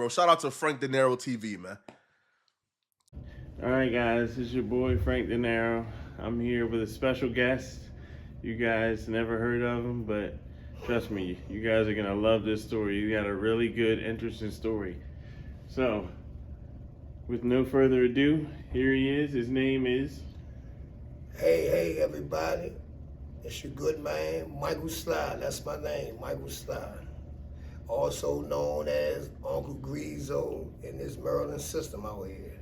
Bro, shout out to Frank De Niro TV, man. All right, guys, this is your boy Frank De Niro. I'm here with a special guest. You guys never heard of him, but trust me, you guys are gonna love this story. You got a really good, interesting story. So, with no further ado, here he is. His name is. Hey, everybody. It's your good man, Michael Slide. That's my name, Michael Slide. Also known as Uncle Greaso in this Maryland system out here.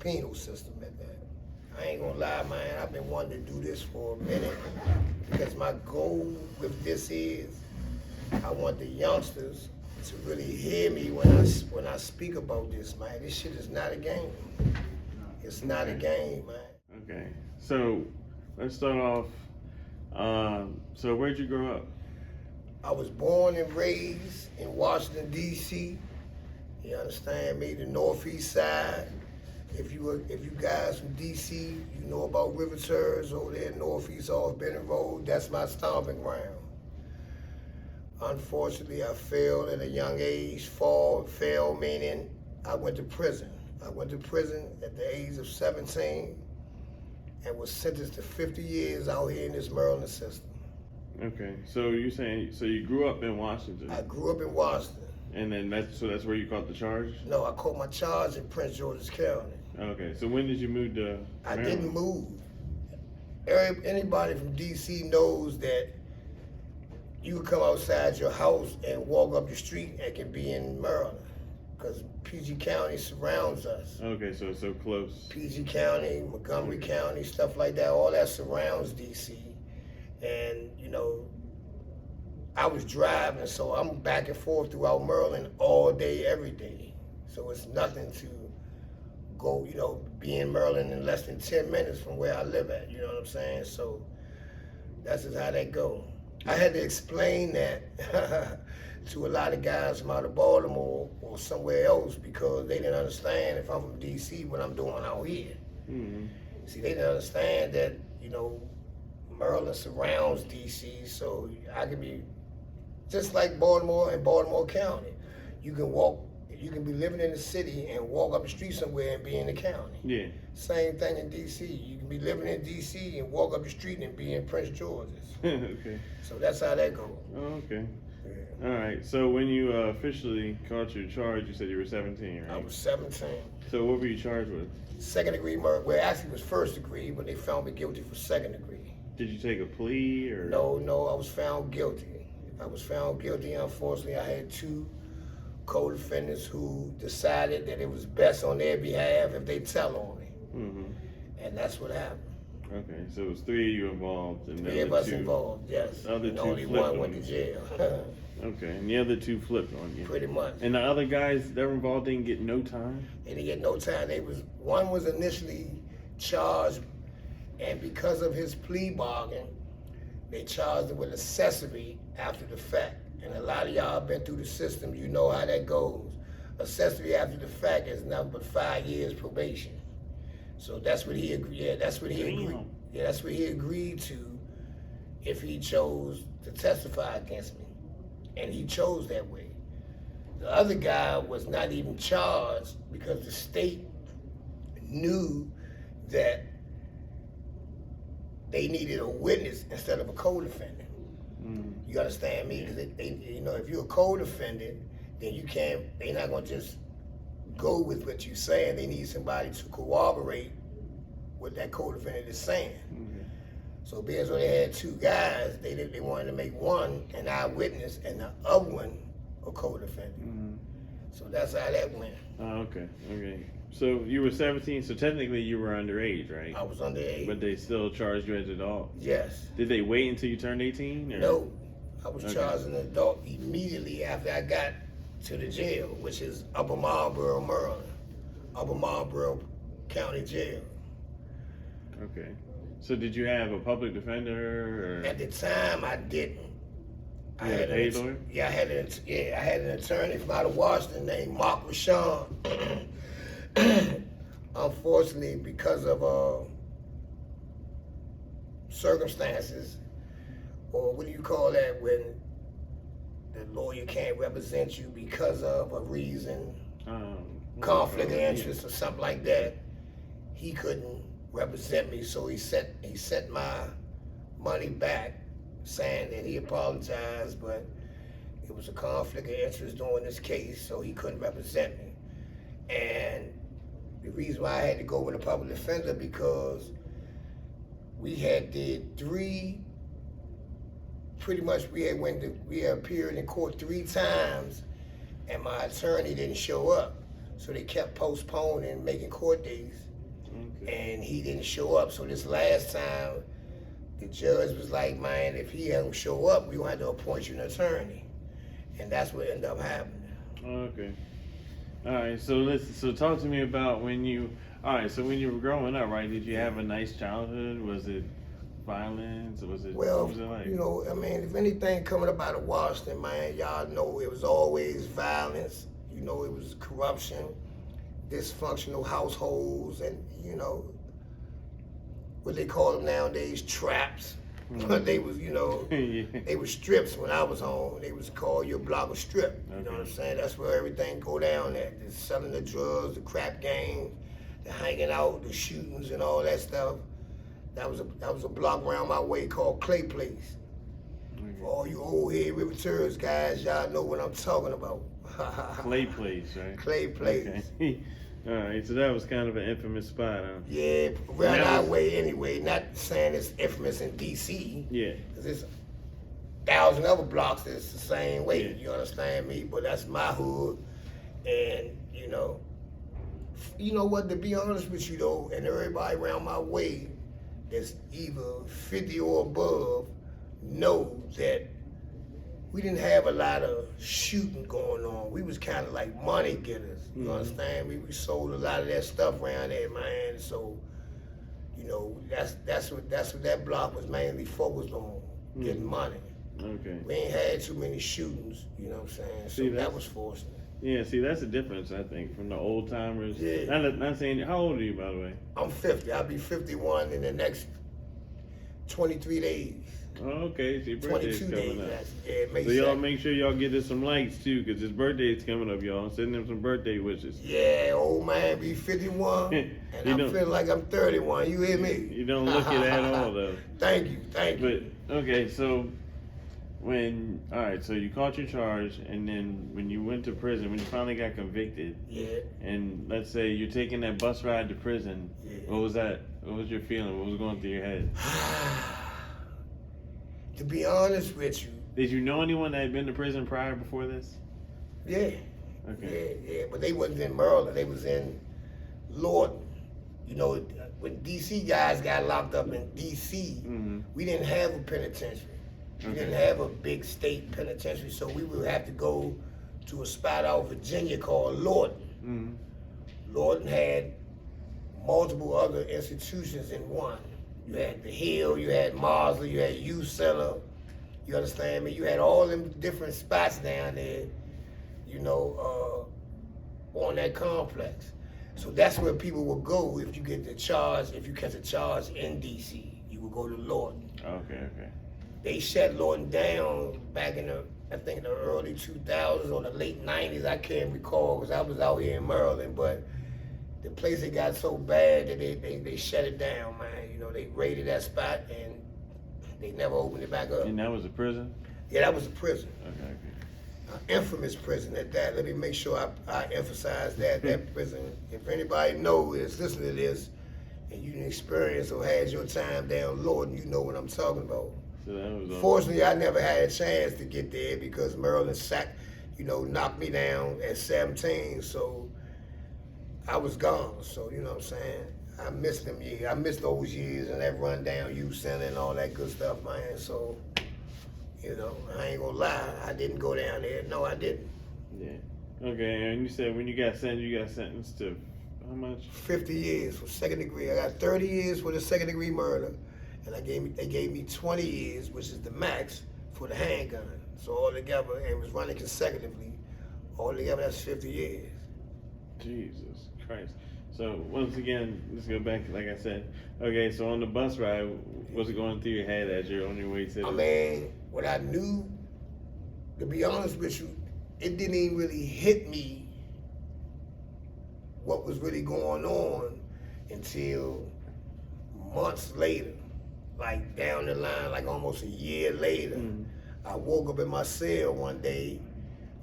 Penal system at that. I ain't gonna lie, man. I've been wanting to do this for a minute because my goal with this is I want the youngsters to really hear me when I speak about this, man. This shit is not a game. It's not a game, man. Okay, so let's start off. So where'd you grow up? I was born and raised in Washington, D.C. You understand me? The Northeast side. If you guys from D.C., you know about Riots over there, Northeast off Benning Road. That's my stomping ground. Unfortunately, I failed at a young age. Failed meaning I went to prison. I went to prison at the age of 17 and was sentenced to 50 years out here in this Maryland system. Okay, so you're saying you grew up in Washington? I grew up in Washington. And then that's where you caught the charge? No, I caught my charge in Prince George's County. Okay, so when did you move to Maryland? I didn't move. Anybody from D.C. knows that you can come outside your house and walk up the street and can be in Maryland because PG County surrounds us. Okay, so it's so close. PG County, Montgomery County, stuff like that, all that surrounds D.C. And, you know, I was driving, so I'm back and forth throughout Maryland all day, every day. So it's nothing to go, you know, be in Maryland in less than 10 minutes from where I live at, you know what I'm saying? So that's just how that go. I had to explain that to a lot of guys from out of Baltimore or somewhere else because they didn't understand if I'm from D.C. what I'm doing out here. Mm-hmm. See, they didn't understand that, you know, Maryland surrounds D.C., so I can be just like Baltimore and Baltimore County. You can be living in the city and walk up the street somewhere and be in the county. Yeah. Same thing in D.C. You can be living in D.C. and walk up the street and be in Prince George's. Okay. So that's how that goes. Oh, okay. Yeah. All right. So when you officially caught your charge, you said you were 17, right? I was 17. So what were you charged with? Second degree murder. Well, actually it was first degree, but they found me guilty for second degree. Did you take a plea or? No, I was found guilty. Unfortunately, I had two co-defendants who decided that it was best on their behalf if they tell on me. Mm-hmm. And that's what happened. Okay, so it was three of you involved. And Three of us involved, yes. Other and two only flipped one on went you. to jail. Okay, and the other two flipped on you. Pretty much. And the other guys that were involved didn't get no time? They didn't get no time. One was initially charged, and because of his plea bargain, they charged him with accessory after the fact. And a lot of y'all been through the system, you know how that goes. Accessory after the fact is nothing but 5 years probation. So that's what he agreed. Yeah, that's what he agreed. Yeah, that's what he agreed to if he chose to testify against me. And he chose that way. The other guy was not even charged because the state knew that they needed a witness instead of a co-defendant. You understand me? Because you know, if you're a co-defendant, then you can't. They're not gonna just go with what you're saying. They need somebody to corroborate what that co-defendant is saying. Mm-hmm. So because they had two guys, they wanted to make one an eyewitness and the other one a co-defendant. Mm-hmm. So that's how that went. Oh, okay. So you were 17, so technically you were underage, right? I was underage. But they still charged you as an adult? Yes. Did they wait until you turned 18? Or? No. I was charged as an adult immediately after I got to the jail, which is Upper Marlboro, Maryland. Upper Marlboro County Jail. Okay. So did you have a public defender? Or? At the time, I didn't. You had a paid lawyer? Yeah, I had an attorney from out of Washington named Mark Rashawn. Unfortunately, because of circumstances, or what do you call that when the lawyer can't represent you because of a reason? conflict of interest or something like that, he couldn't represent me. So he sent my money back, saying that he apologized, but it was a conflict of interest during this case, so he couldn't represent me. And the reason why I had to go with a public defender, because we had did we had appeared in court 3 times, and my attorney didn't show up. So they kept postponing making court days. And he didn't show up. So this last time, the judge was like, man, if he don't show up, we're gonna have to appoint you an attorney. And that's what ended up happening. Okay. All right, so listen, so talk to me about when you were growing up, right? Did you have a nice childhood? Was it violence? What was it like? You know, I mean, if anything coming up out of Washington, man, y'all know it was always violence. You know, it was corruption, dysfunctional households, and, you know, what they call them nowadays, traps. But they was, you know, they were strips when I was home. They was called your block a strip. You know what I'm saying? That's where everything go down at. The selling the drugs, the crap games, the hanging out, the shootings and all that stuff. That was a block around my way called Clay Place. For all you old head river tourists guys, y'all know what I'm talking about. Clay Place, right? Clay Place. Okay. All right, so that was kind of an infamous spot, huh? Yeah, around our way anyway. Not saying it's infamous in D.C. Yeah. Because there's 1,000 other blocks that's the same way. Yeah. You understand me? But that's my hood. And, you know what, to be honest with you though, and everybody around my way that's either 50 or above know that we didn't have a lot of shooting going on. We was kind of like money getters. You understand? We sold a lot of that stuff around there, man. So, you know, that's what that block was mainly focused on, getting money. Okay. We ain't had too many shootings, you know what I'm saying? So that was fortunate. Yeah, see, that's the difference, I think, from the old timers. Yeah. Not saying, how old are you, by the way? I'm 50. I'll be 51 in the next 23 days. Oh, okay, so your birthday's 22 coming days. up. Yeah, So y'all make sure y'all get us some likes too, because his birthday's coming up, y'all. Send him some birthday wishes. Yeah, old man be 51, and I'm feeling like I'm 31. You hear me? You don't look it at all, though. Thank you. But, okay, so so you caught your charge, and then when you went to prison, when you finally got convicted, and let's say you're taking that bus ride to prison, what was that? What was your feeling? What was going through your head? To be honest with you. Did you know anyone that had been to prison prior before this? Yeah. Okay. Yeah, but they wasn't in Maryland. They was in Lorton. You know, when D.C. guys got locked up in D.C., we didn't have a penitentiary. We didn't have a big state penitentiary, so we would have to go to a spot out of Virginia called Lorton. Lorton had multiple other institutions in one. You had the Hill, you had Marsley, you had Youth Center, you understand me? You had all them different spots down there, you know, on that complex. So that's where people would go if you get the charge, if you catch a charge in D.C., you would go to Lorton. Okay. They shut Lorton down back in the early 2000s or the late 90s, I can't recall because I was out here in Maryland, but the place it got so bad that they shut it down, man. You know, they raided that spot and they never opened it back up. And that was a prison? Yeah, that was a prison. Okay. Infamous prison at that. Let me make sure I emphasize that prison. If anybody knows is listening to this and you didn't experience or had your time down Lorton, you know what I'm talking about. So that was Fortunately, I never had a chance to get there because Maryland knocked me down at 17, so I was gone. So, you know what I'm saying? I missed them years. I missed those years and that rundown youth center and all that good stuff, man. So, you know, I ain't gonna lie. I didn't go down there. No, I didn't. Yeah. Okay, and you said when you got sentenced to how much? 50 years for second degree. I got 30 years for the second degree murder. And they gave me 20 years, which is the max, for the handgun. So altogether, and it was running consecutively. Altogether, that's 50 years. Jesus Christ. So once again, let's go back, like I said. Okay, so on the bus ride, what's going through your head as you're on your way to I mean, what I knew, to be honest with you, it didn't even really hit me what was really going on until months later, like down the line, like almost a year later. I woke up in my cell one day.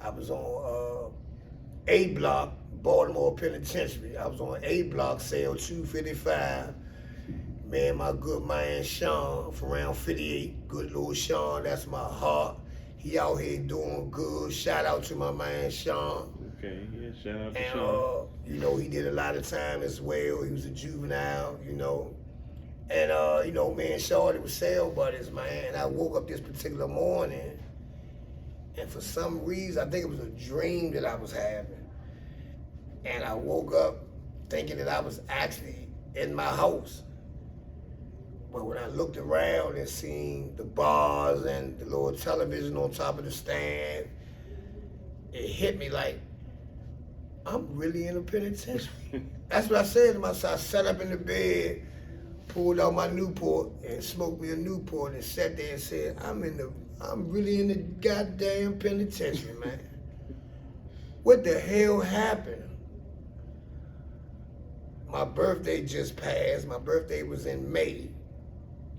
I was on A block, Baltimore Penitentiary. I was on A block, cell 255. Me and my good man Sean from around 58, good little Sean, that's my heart. He out here doing good. Shout out to my man Sean. Okay, yeah, shout out to And, Sean. you know, he did a lot of time as well. He was a juvenile, you know. And, you know, me and Shorty was cell buddies, man. And I woke up this particular morning, and for some reason, I think it was a dream that I was having. And I woke up thinking that I was actually in my house. But when I looked around and seen the bars and the little television on top of the stand, it hit me like, I'm really in a penitentiary. That's what I said to myself. I sat up in the bed, pulled out my Newport and smoked me a Newport and sat there and said, I'm really in the goddamn penitentiary, man. What the hell happened? My birthday just passed. My birthday was in May.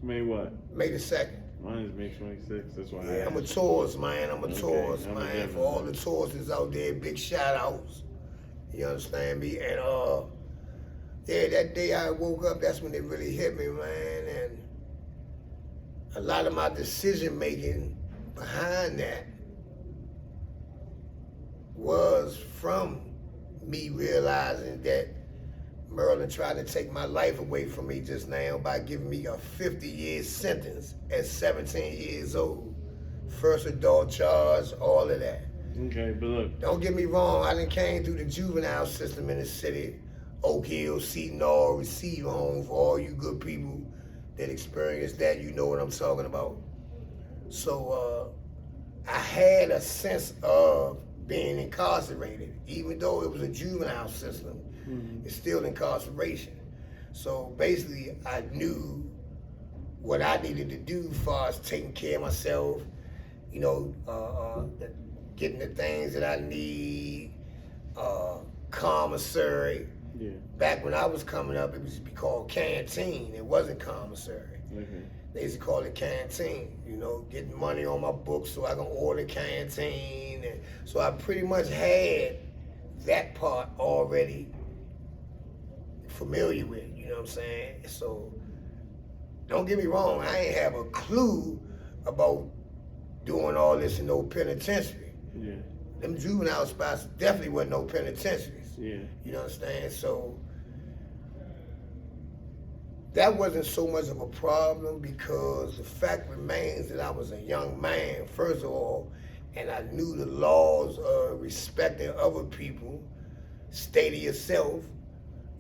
May what? May the 2nd. Mine is May 26th. That's why. Yeah, I'm a Taurus, man. I'm a Taurus, I'm a man. Gemini. For all the Tauruses out there, big shout outs. You understand me? And yeah, that day I woke up, that's when it really hit me, man. And a lot of my decision making behind that was from me realizing that Merlin tried to take my life away from me just now by giving me a 50-year sentence at 17 years old. First adult charge, all of that. Okay, but look. Don't get me wrong, I done came through the juvenile system in the city. Oak Hill, Seton Hall, Receive Home, for all you good people that experience that, you know what I'm talking about. So I had a sense of being incarcerated, even though it was a juvenile system. It's still incarceration. So basically, I knew what I needed to do as far as taking care of myself, you know, getting the things that I need, commissary. Yeah. Back when I was coming up, it used to be called canteen. It wasn't commissary. Okay. They used to call it canteen, you know, getting money on my books so I can order canteen. And so I pretty much had that part already familiar with, you know what I'm saying? So don't get me wrong, I ain't have a clue about doing all this in no penitentiary. Yeah. Them juvenile spots definitely wasn't no penitentiaries. Yeah. You understand? So that wasn't so much of a problem because the fact remains that I was a young man, first of all, and I knew the laws of respecting other people, stay to yourself,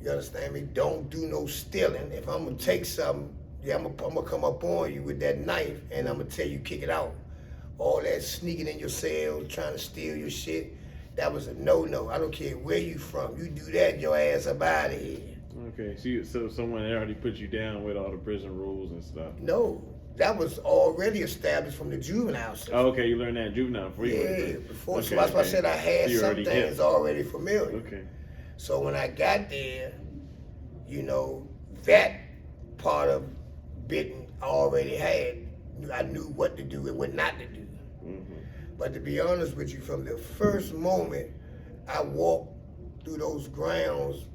you understand me? Don't do no stealing. If I'm gonna take something, yeah, I'm gonna come up on you with that knife and I'm gonna tell you kick it out. All that sneaking in your cell, trying to steal your shit, that was a no-no. I don't care where you from. You do that, your ass up out of here. Okay, so someone already put you down with all the prison rules and stuff. No, that was already established from the juvenile system. Oh, okay, you learned that in juvenile before you went to Yeah, prison. before. Okay, So that's why I okay. said I had So you some already things hip. already familiar. Okay. So when I got there, you know, that part of bitten I already had. I knew what to do and what not to do. But to be honest with you, from the first moment I walked through those grounds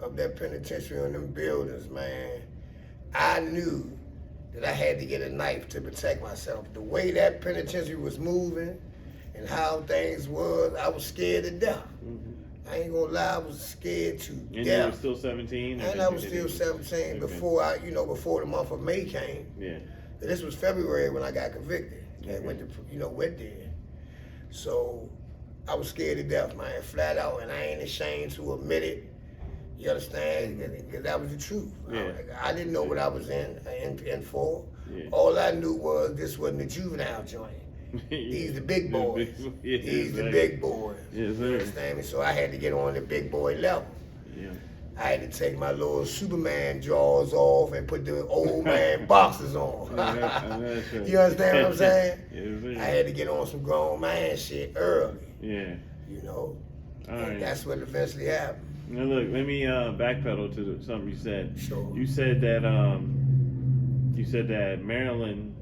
of that penitentiary and them buildings, man, I knew that I had to get a knife to protect myself. The way that penitentiary was moving and how things was, I was scared to death. I ain't gonna lie, I was scared to And death. you were still 17? And I was still 17 before before the month of May came. Yeah. This was February when I got convicted and went there. So I was scared to death, man, flat out, and I ain't ashamed to admit it. You understand? Because that was the truth. Yeah. I didn't know what I was in for. Yeah. All I knew was this wasn't a juvenile joint. These the big boys. Yeah, These the exactly. big boys. Yes, You sir. understand me? So I had to get on the big boy level. Yeah. I had to take my little Superman drawers off and put the old man boxes on. You understand what I'm saying? Yes, sir. I had to get on some grown man shit early, Yeah. you know. All and right. that's what eventually happened. Now look, let me backpedal to something you said. Sure. You said that Maryland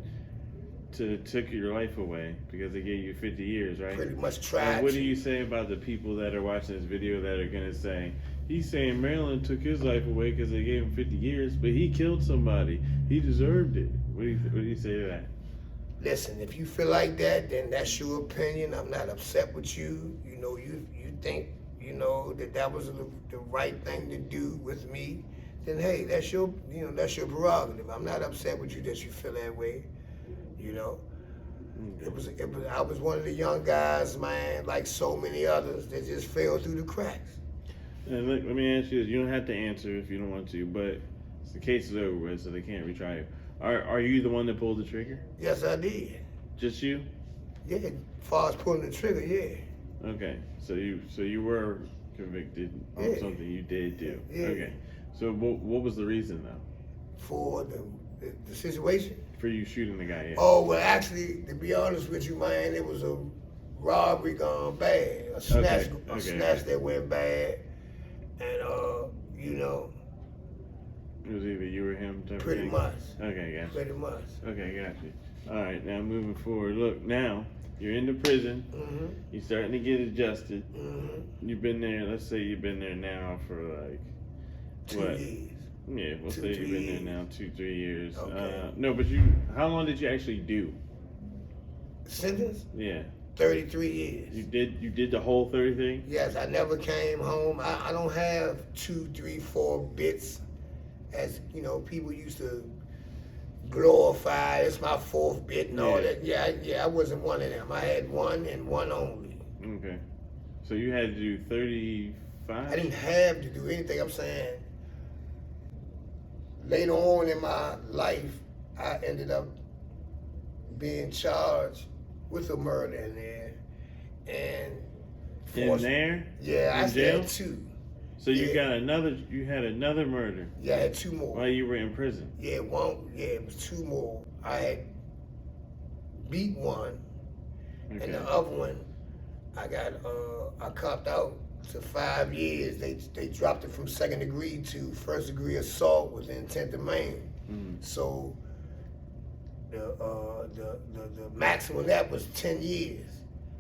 took your life away because they gave you 50 years, right? Pretty much And tried what to. do you say about the people that are watching this video that are gonna say he's saying Maryland took his life away because they gave him 50 years, but he killed somebody, he deserved it? What do you say to that? Listen, if you feel like that, then that's your opinion. I'm not upset with you. You know, you think, you know, that was the right thing to do with me, then hey, that's your prerogative. I'm not upset with you that you feel that way. You know, I was one of the young guys, man, like so many others that just fell through the cracks. And look, let me ask you this. You don't have to answer if you don't want to, but the case is over with, so they can't retry you. Are you the one that pulled the trigger? Yes, I did. Just you? Yeah, as far as pulling the trigger, yeah. Okay, so you were convicted on Yeah. something you did do. Yeah. Okay, so what was the reason though For the situation. for you shooting the guy? Yeah. Oh, well, actually, to be honest with you, man, it was a robbery gone bad. A snatch that went bad. And, you know, It was either you or him. Type pretty thing? much. Okay, gotcha. Pretty much. Okay, gotcha. All right, now moving forward. Look, now you're in the prison. Mm-hmm. You're starting to get adjusted. Mm-hmm. You've been there. Let's say you've been there now for like 2 what? years. Yeah, we'll 2, say 3 you've been years. there now 2-3 years. Okay. No, but how long did you actually do? Sentence? Yeah, 33 years. you did the whole 30 thing. Yes, I never came home. I don't have 2, 3, 4 bits, as you know, people used to glorify. It's my 4th bit and all that. Yeah, I wasn't one of them. I had one and one only. Okay, so you had to do 35. I didn't have to do anything. I'm saying later on in my life, I ended up being charged with a murder in there, and in there. Yeah, in I jail? had 2. So you Yeah. you had another murder Yeah, I had 2 more. while you were in prison. Yeah, it was 2 more. I had beat one, Okay. and the other one, I copped out to 5 years. They dropped it from 2nd degree to 1st degree assault with the intent to maim. Mm. So the maximum of that was 10 years.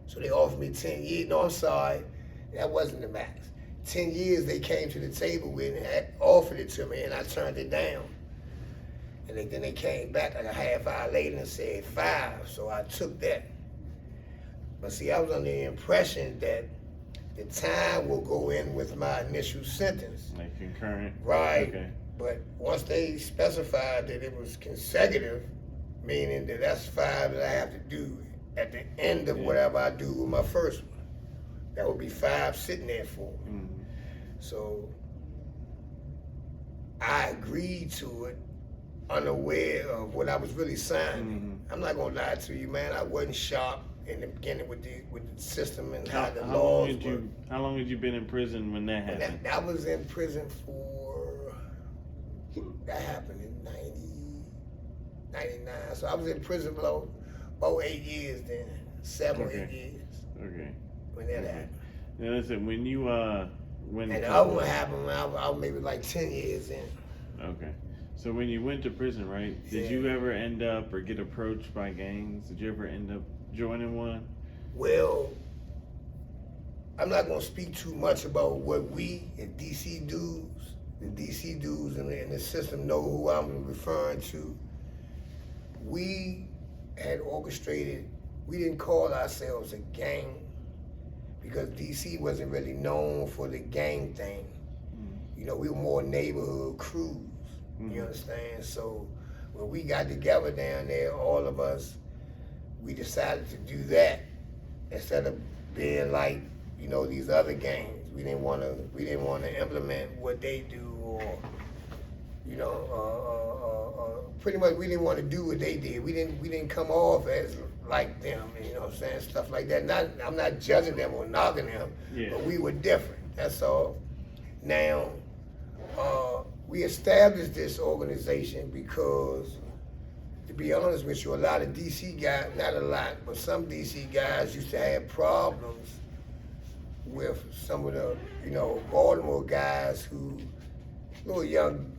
So they offered me 10 years. No, I'm sorry, that wasn't the max. 10 years they came to the table with and had offered it to me, and I turned it down. And then they came back like a half hour later and said 5, so I took that. But see, I was under the impression that the time will go in with my initial sentence. Like concurrent. Right. Okay. But once they specified that it was consecutive, meaning that that's 5 that I have to do at the end of whatever I do with my first one. That would be 5 sitting there for me. Mm-hmm. So I agreed to it, unaware of what I was really signing. Mm-hmm. I'm not gonna lie to you, man. I wasn't sharp in the beginning with the system and how the How laws long work. how long had you been in prison when that And happened? I was in prison that happened in 99. So I was in prison for about 8 years then, 7 or 8 years Okay. when that happened. Now listen, when you when And the other one happened when I was maybe like 10 years in. Okay. So when you went to prison, right? Did you ever end up or get approached by gangs? Did you ever end up joining one? Well, I'm not gonna speak too much about what we at DC dudes, the DC dudes in the system know who I'm referring to. We had orchestrated, we didn't call ourselves a gang because DC wasn't really known for the gang thing. You know, we were more neighborhood crews, you understand? So when we got together down there, all of us, we decided to do that instead of being like, you know, these other gangs. We didn't want to implement what they do, or you know, pretty much we didn't want to do what they did. We didn't come off as like them, you know what I'm saying, stuff like that. I'm not judging them or knocking them, but we were different. That's all. Now, we established this organization because, to be honest with you, a lot of DC guys, not a lot, but some DC guys used to have problems with some of the, Baltimore guys who, little young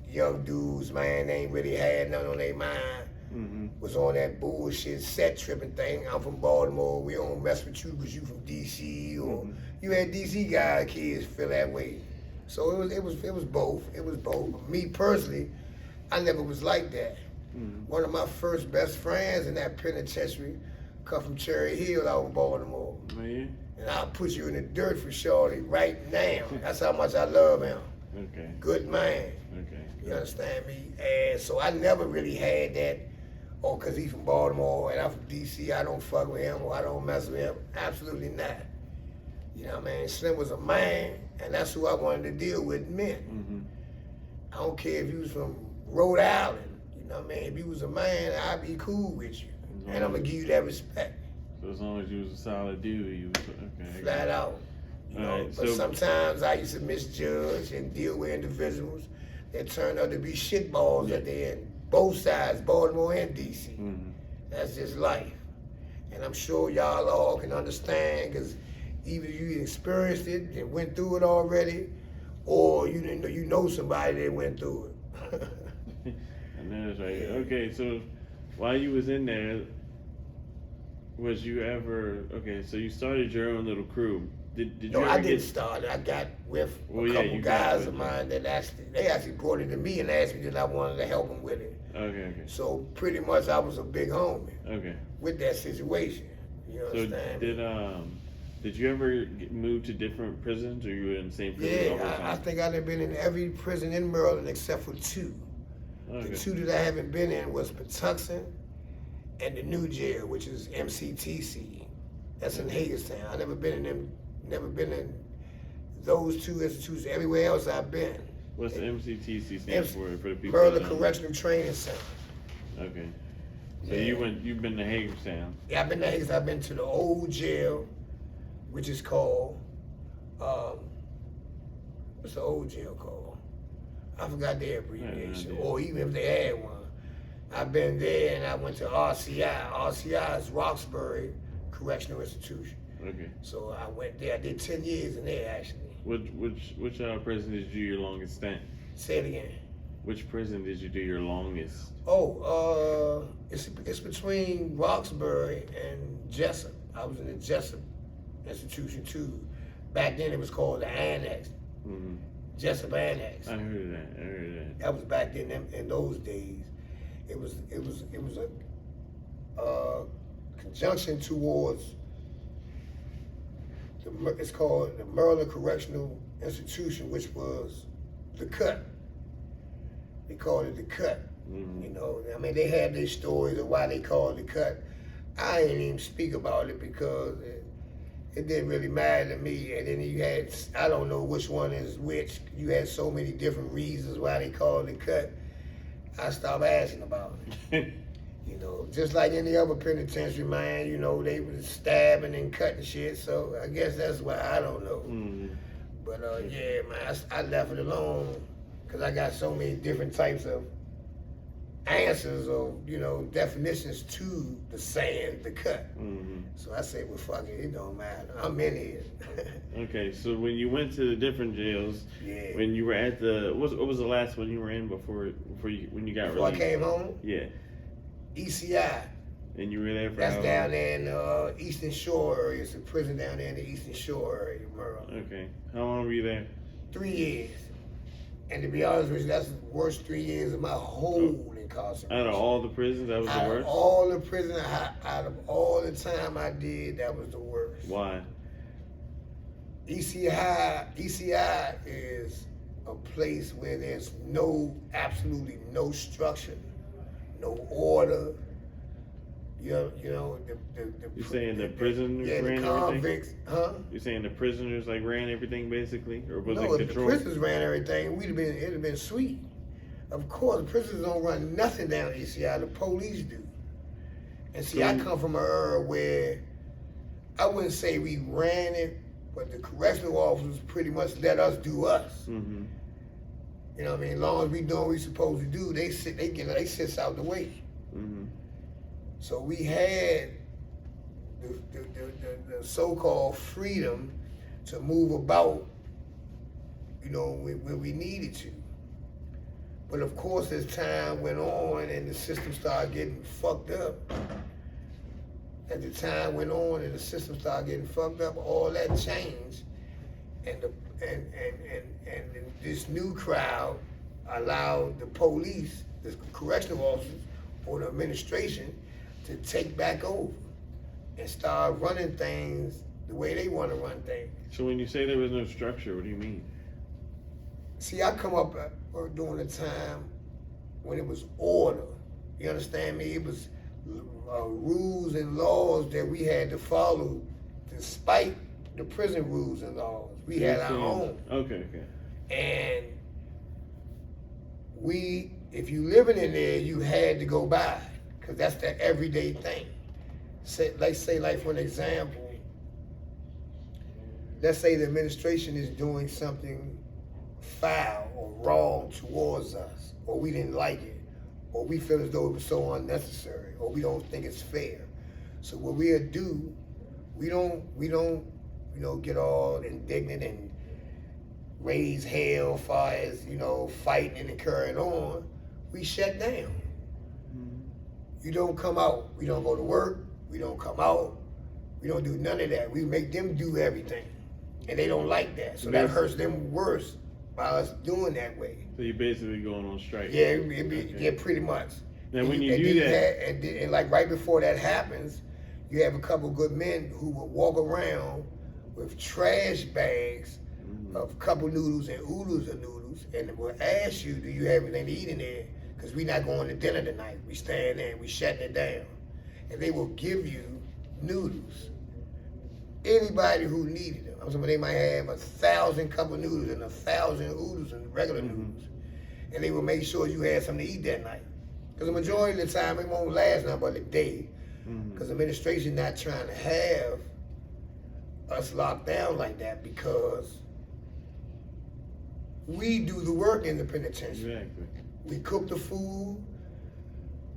dudes, man, they ain't really had nothing on their mind. Mm-hmm. Was on that bullshit set tripping thing. I'm from Baltimore. We don't mess with you because you from DC, or you had DC guys, kids feel that way. So it was both. It was both. But me personally, I never was like that. One of my first best friends in that penitentiary come from Cherry Hill out of Baltimore. Oh, yeah? And I'll put you in the dirt for Shorty right now. That's how much I love him. Okay. Good man. Okay. You understand me? And so I never really had that, because he's from Baltimore and I'm from DC, I don't fuck with him or I don't mess with him. Absolutely not. You know what I mean? Slim was a man, and that's who I wanted to deal with, men. I don't care if you was from Rhode Island. You know what I mean? If you was a man, I'd be cool with you. And I'm going to give you that respect. So as long as you was a solid dude, you was okay. Flat out. You know, right, but so sometimes I used to misjudge and deal with individuals that turned out to be shitballs at the end. Both sides, Baltimore and DC. That's just life. And I'm sure y'all all can understand, because either you experienced it and went through it already, or you didn't know, you know somebody that went through it. And that's right. Okay, so while you was in there, was you ever so you started your own little crew. Did you No, ever I didn't start it. I got with a couple guys of mine that actually brought it to me and asked me that I wanted to help them with it. Okay. So pretty much I was a big homie. Okay. With that situation. You understand? So did you ever move to different prisons, or you were in the same prison all the time? I think I've been in every prison in Maryland except for two. Okay. The two that I haven't been in was Patuxent and the new jail, which is MCTC. That's in Hagerstown. I never been in those two institutions. Everywhere else I've been. What's the MCTC stand for the people? Maryland Correctional Training Center. Okay. So you've been to Hagerstown. Yeah, I've been to Hagerstown. I've been to the old jail, which is called, what's the old jail called? I forgot their abbreviation, or even if they had one. I've been there, and I went to RCI. RCI is Roxbury Correctional Institution. Okay. So I went there. I did 10 years in there, actually. Which prison did you do your longest stint? Say it again. Which prison did you do your longest? Oh, it's between Roxbury and Jessup. I was in the Jessup institution too. Back then it was called the Annex. Jessup Annex. I heard that. That was back then in those days. It was a conjunction towards it's called the Maryland Correctional Institution, which was the Cut. They called it the Cut. You know, I mean, they had their stories of why they called it the Cut. I ain't even speak about it because it didn't really matter to me. And then you had, I don't know which one is which. You had so many different reasons why they called it Cut. I stopped asking about it. You know, just like any other penitentiary, man, you know, they was stabbing and cutting shit, so I guess that's why, I don't know. But yeah, man, I left it alone because I got so many different types of answers or, you know, definitions to the saying, the cut. So I say, well, fuck it don't matter. I'm in here. Okay, so when you went to the different jails, when you were at what was the last one you were in when you got released? Before I came home? Yeah. ECI. And you were there for That's how down long? there in the Eastern Shore area. It's a prison down there in the Eastern Shore area, Maryland. Okay. How long were you there? 3 years. And to be honest with you, that's the worst 3 years of my whole incarceration. Out of all the prisons, that was the worst? Out of all the prisons, out of all the time I did, that was the worst. Why? ECI is a place where there's absolutely no structure, no order. You know You're saying the prisoners ran the convicts, everything? You're saying the prisoners ran everything basically, or was it if the controlled? prisoners ran everything, it'd have been sweet. Of course, the prisoners don't run nothing down ECI. The police do. And see, I come from an era where I wouldn't say we ran it, but the correctional officers pretty much let us do us. You know what I mean? As long as we doing what we supposed to do, they sit out the way. So we had the so-called freedom to move about, when we needed to. But of course, as time went on and the system started getting fucked up, all that changed, and this new crowd allowed the police, the correctional officers, or the administration to take back over and start running things the way they want to run things. So when you say there was no structure, what do you mean? See, I come up during a time when it was order. You understand me? It was rules and laws that we had to follow despite the prison rules and laws. We had our own. Okay. And if you living in there, you had to go by, because that's the everyday thing. Say for an example, let's say the administration is doing something foul or wrong towards us, or we didn't like it, or we feel as though it was so unnecessary, or we don't think it's fair. So what we'll do, we don't get all indignant and raise hell fires, fighting and carrying on. We shut down. You don't come out. We don't go to work. We don't come out. We don't do none of that. We make them do everything. And they don't like that. So that hurts them worse by us doing that way. So you're basically going on strike. Yeah, yeah, pretty much. Now when you do that, and like right before that happens, you have a couple good men who will walk around with trash bags of cup of noodles and oodles of noodles, and will ask you, do you have anything to eat in there? Because we're not going to dinner tonight. We staying there, we shutting it down. And they will give you noodles. Anybody who needed them. They might have 1,000 cup of noodles and 1,000 oodles and regular noodles. And they will make sure you had something to eat that night. Because the majority of the time, it won't last nothing but a day. Because the administration not trying to have us locked down like that, because we do the work in the penitentiary. Exactly. We cook the food.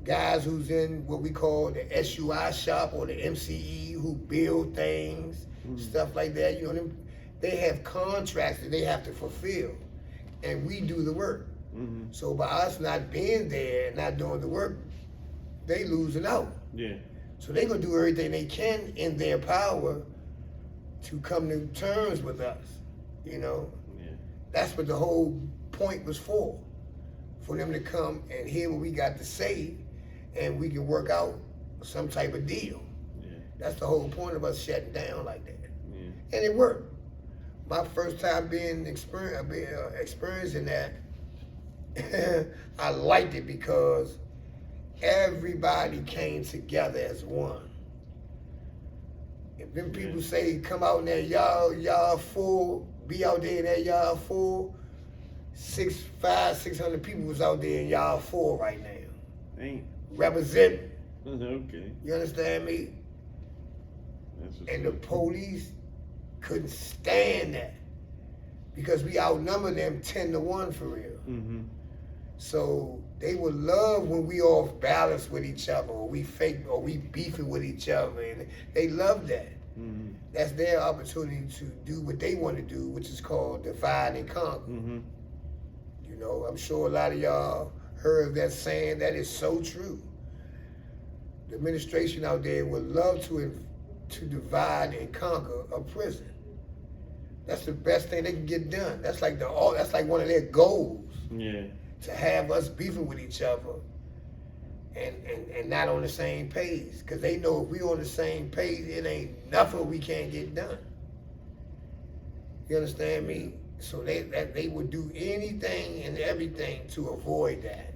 Guys who's in what we call the SUI shop or the MCE, who build things, stuff like that. They have contracts that they have to fulfill, and we do the work. So by us not being there and not doing the work, they losing out. Yeah. So they gonna do everything they can in their power to come to terms with us. Yeah. That's what the whole point was for them to come and hear what we got to say, and we can work out some type of deal. Yeah. That's the whole point of us shutting down like that. Yeah. And it worked. My first time experiencing that, I liked it because everybody came together as one. If them people say, come out in there, y'all full, be out there in that y'all full, 600 people was out there in y'all full right now. Ain't. Representing. Okay. You understand me? And the police couldn't stand that, because we outnumber them 10-1 for real. So they would love when we off balance with each other, or we fake, or we beefing with each other, and they love that. That's their opportunity to do what they want to do, which is called divide and conquer. I'm sure a lot of y'all heard of that saying. That is so true. The administration out there would love to divide and conquer a prison. That's the best thing they can get done. That's like one of their goals. Yeah. To have us beefing with each other and not on the same page. Because they know if we on the same page, it ain't nothing we can't get done. You understand me? So they would do anything and everything to avoid that.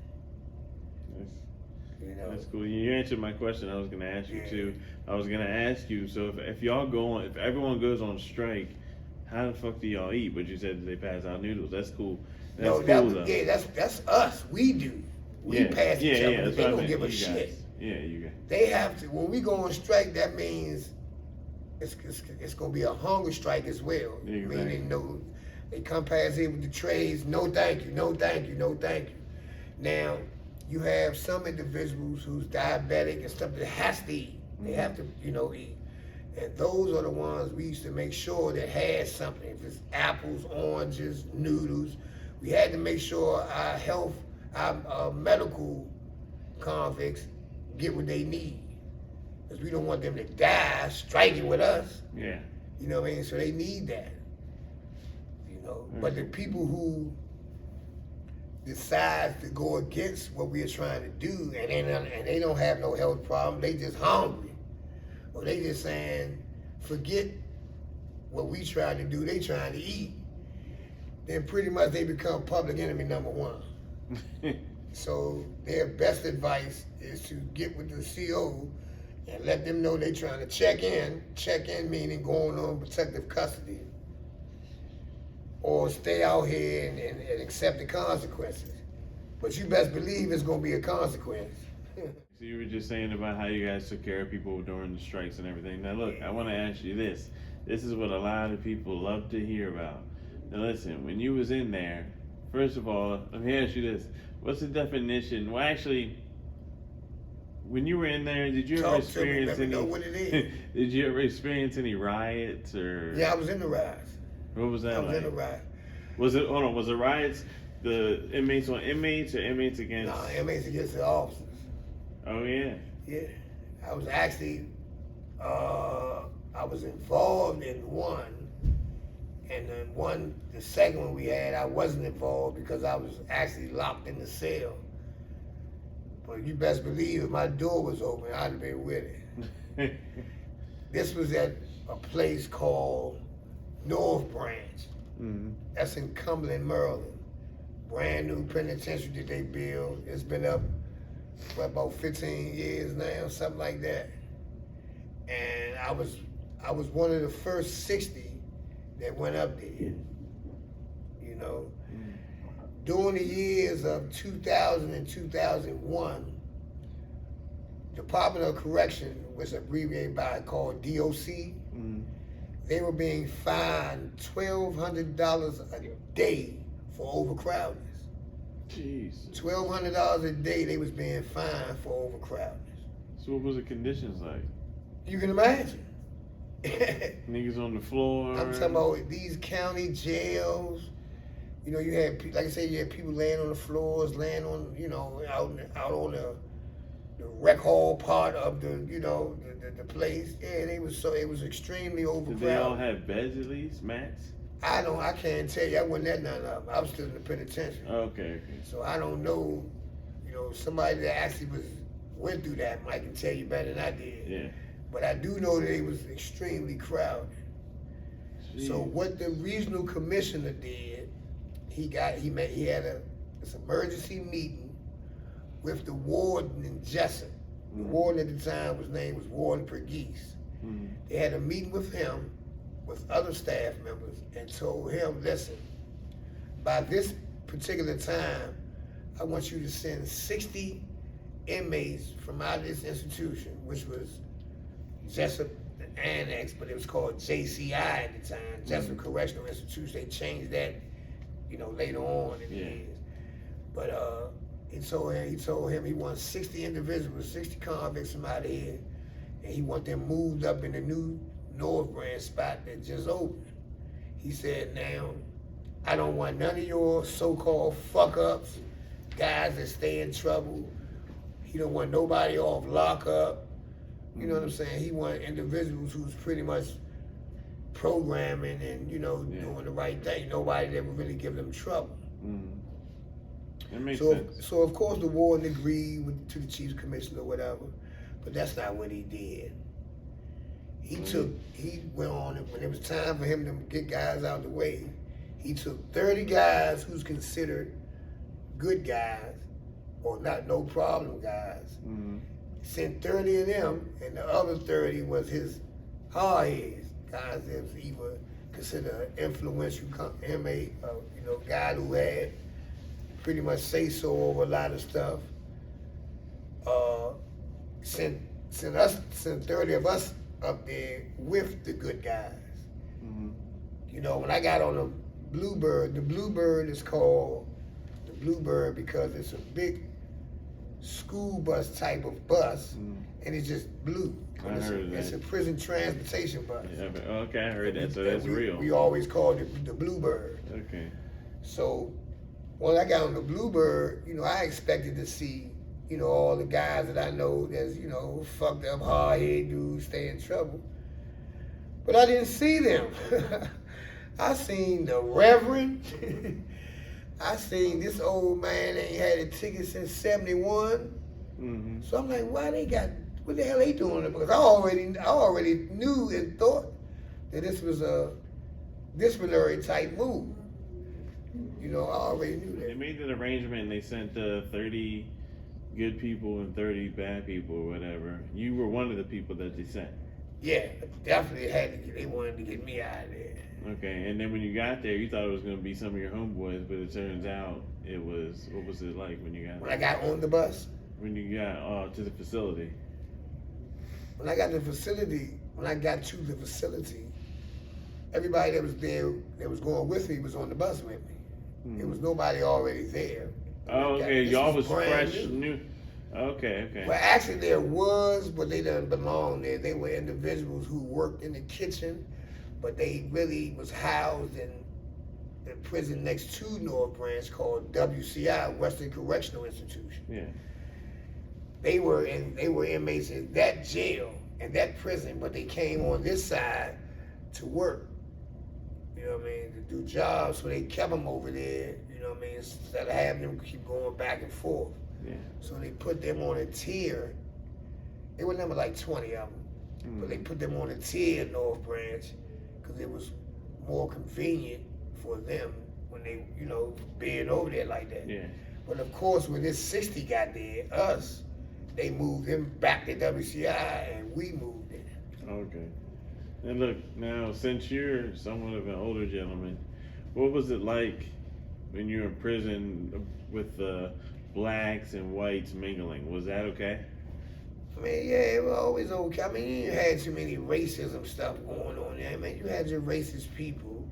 That's cool. You answered my question. I was going to ask you too. I was going to ask you, so if everyone goes on strike, how the fuck do y'all eat? But you said they pass out noodles. That's cool. That's us. We do. We pass each other. They don't give a shit. Yeah, you guys. They have to. When we go on strike, that means it's gonna be a hunger strike as well. Exactly. Meaning, they come past here with the trays. No, thank you. No, thank you. No, thank you. Now, you have some individuals who's diabetic and stuff that has to eat. They have to, eat. And those are the ones we used to make sure that had something. If it's apples, oranges, noodles, we had to make sure our medical convicts get what they need. Because we don't want them to die striking with us. Yeah. You know what I mean? So they need that. You know, but the people who decide to go against what we're trying to do, and they don't have no health problem, they just hungry. Or they just saying, forget what we trying to do, they trying to eat. Then pretty much they become public enemy number one. So their best advice is to get with the CO and let them know they trying to check in meaning going on protective custody. Or stay out here and accept the consequences. But you best believe it's gonna be a consequence. So you were just saying about how you guys took care of people during the strikes and everything. Now look, I want to ask you this. This is what a lot of people love to hear about. Now listen, when you was in there, first of all, let me ask you this. What's the definition? Well, actually, when you were in there, did you ever experience any? Know what it is. Did you ever experience any riots or? Yeah, I was in the riots. What was that like? I was in the riot. Was it? Hold on. Was it riots? The inmates on inmates or inmates against? Nah, inmates against the officers. Oh yeah. Yeah, I was actually, I was involved in one, and the second one we had, I wasn't involved because I was actually locked in the cell. But you best believe if my door was open, I'd have been with it. This was at a place called North Branch. Mm-hmm. That's in Cumberland, Maryland. Brand new penitentiary that they built. It's been up for about 15 years now, something like that. And I was one of the first 60 that went up there. You know, during the years of 2000 and 2001, Department of Correction was abbreviated by called DOC. They were being fined $1,200 a day for overcrowding. Jeez. $1,200 a day they was being fined for overcrowding. So what was the conditions like? You can imagine. Niggas on the floor. I'm talking about these county jails. You know, you had, like I said, you had people laying on the floors, laying on, you know, out on the rec hall part of the, you know, the place. Yeah, it was extremely overcrowded. Did they all have beds at least, mats? I can't tell you. I wasn't at none of them. I was still in the penitentiary. Okay. So I don't know, you know, somebody that actually went through that might can tell you better than I did. Yeah. But I do know that it was extremely crowded. Jeez. So what the regional commissioner did, he had this emergency meeting with the warden in Jessup. The warden at the time, his name was Warden Pergeese. They had a meeting with him, with other staff members, and told him, listen, by this particular time, I want you to send 60 inmates from out of this institution, which was Jessup Annex, but it was called JCI at the time, Jessup Correctional Institution. They changed that, you know, later on in the years. But he told him he wants 60 individuals, 60 convicts from out of here, and he want them moved up in the new North Branch spot that just opened. He said, now, I don't want none of your so-called fuck-ups, guys that stay in trouble. He don't want nobody off lockup. You know what I'm saying? He want individuals who's pretty much programming and, you know, doing the right thing. Nobody that would really give them trouble. That makes sense. So of course the warden agreed to the chief commissioner or whatever, but that's not what he did. He went on, and when it was time for him to get guys out of the way, he took 30 guys who's considered good guys, or not no problem guys, sent 30 of them, and the other 30 was his hardheads, guys that was either considered an influential inmate, you know, guy who had pretty much say so over a lot of stuff. Sent 30 of us up there with the good guys. You know, when I got on the Bluebird is called the Bluebird because it's a big school bus type of bus, Mm. and it's just blue. It's a prison transportation bus. Yeah, okay, I heard that. So that's real. We always called it the Bluebird. Okay. So when I got on the Bluebird, I expected to see, all the guys that I know that's, fucked up, hard-headed dudes, stay in trouble. But I didn't see them. I seen the Reverend. I seen this old man that ain't had a ticket since '71. Mm-hmm. So I'm like, what the hell they doing? Because I already knew and thought that this was a disciplinary type move. I already knew that. They made that arrangement and they sent 30 good people and 30 bad people or whatever. You were one of the people that they sent. Yeah, definitely they wanted to get me out of there. Okay, and then when you got there, you thought it was going to be some of your homeboys, but it turns out it was, what was it like when you got there? When I got on the bus? When you got to the facility? When I got to the facility, everybody that was there, that was going with me, was on the bus with me. Hmm. There was nobody already there. Oh, okay, y'all was fresh, new. Okay. Well, actually there was, but they didn't belong there. They were individuals who worked in the kitchen, but they really was housed in the prison next to North Branch called WCI, Western Correctional Institution. Yeah. They were inmates in that jail and that prison, but they came on this side to work. You know what I mean? To do jobs, so they kept them over there. You know what I mean? Instead of having them keep going back and forth. Yeah. So they put them on a tier. It was number like 20 of them, but they put them on a tier in North Branch because it was more convenient for them when they, being over there like that. Yeah. But of course, when this 60 got there, they moved him back to WCI and we moved in. Okay. And look, now since you're somewhat of an older gentleman, what was it like when you were in prison with the blacks and whites mingling? Was that okay? I mean, yeah, it was always okay. I mean, you had too many racism stuff going on there. I mean, you had your racist people,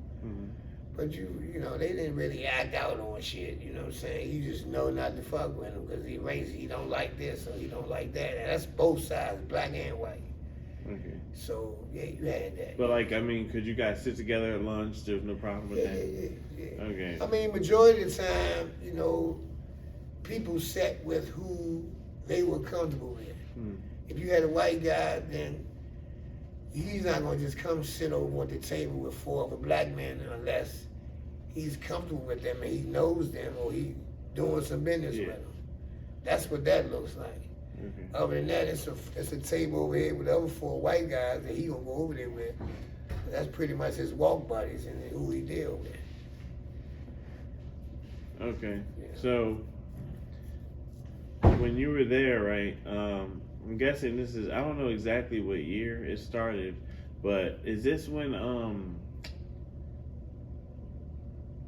but they didn't really act out on shit. You know what I'm saying? You just know not to fuck with him because he racist. He don't like this or he don't like that. And that's both sides, black and white. Okay. So yeah, you had that. But could you guys sit together at lunch? There was no problem with that? Yeah. Okay. I mean, majority of the time, people sat with who they were comfortable with. If you had a white guy, then he's not gonna just come sit over at the table with 4 other black men unless he's comfortable with them and he knows them or he doing some business with them. That's what that looks like. Okay. Other than that, it's a table over here with the other 4 white guys that he gonna go over there with. That's pretty much his walk buddies and who he deal with. Okay. Yeah. So when you were there, right? I'm guessing this is, I don't know exactly what year it started, but is this when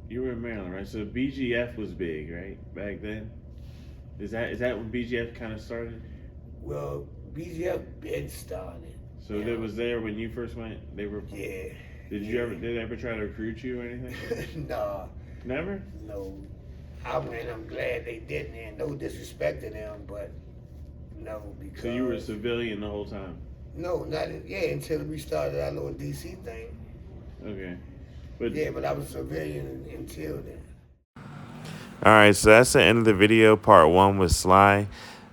you were in Maryland, right? So BGF was big, right? Back then? Is that when BGF kind of started? Well, BGF been started. So it was there when you first went? They were. Yeah. Did they ever try to recruit you or anything? Nah. Never? No. I'm glad they didn't, and no disrespect to them, but no, because. So you were a civilian the whole time? No, until we started our little DC thing. Okay. But I was a civilian until then. Alright, so that's the end of the video, part 1 with Sly.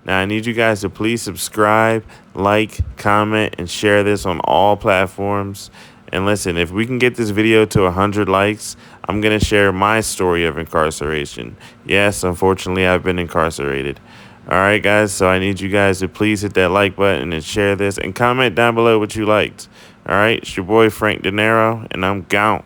Now I need you guys to please subscribe, like, comment, and share this on all platforms. And listen, if we can get this video to 100 likes, I'm going to share my story of incarceration. Yes, unfortunately, I've been incarcerated. Alright, guys, so I need you guys to please hit that like button and share this and comment down below what you liked. Alright, it's your boy Frank De Niro, and I'm gone.